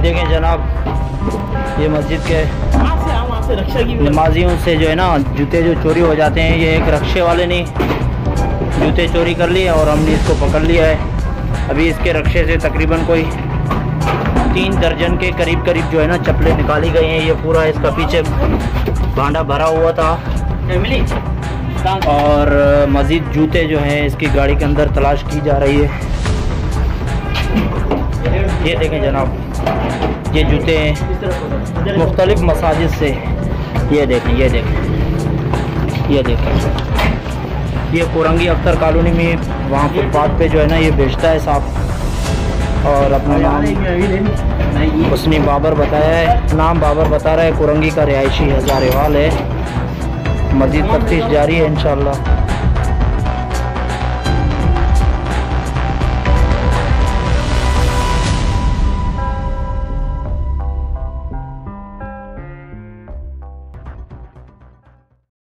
देखें जनाब, ये मस्जिद के नमाजियों से जो है ना जूते जो चोरी हो जाते हैं, ये एक रक्शे वाले ने जूते चोरी कर लिए और हमने इसको पकड़ लिया है। अभी इसके रक्शे से तकरीबन कोई 3 दर्जन के करीब जो है ना चप्पलें निकाली गई हैं। ये पूरा इसका पीछे भांडा भरा हुआ था और मज़ीद जूते जो हैं इसकी गाड़ी के अंदर तलाश की जा रही है। ये देखें जनाब, ये जूते मुख्तलिफ मसाजिद से, ये देखें ये कोरंगी अख्तर कॉलोनी में वहाँ फुटपाथ पे जो है ना ये बेचता है साहब, और अपना नाम उसने बाबर बताया है, नाम बाबर बता रहा है। कोरंगी का रिहायशी हज़ारेवाल है। मज़ीद तफ्तीश जारी है इंशाअल्लाह।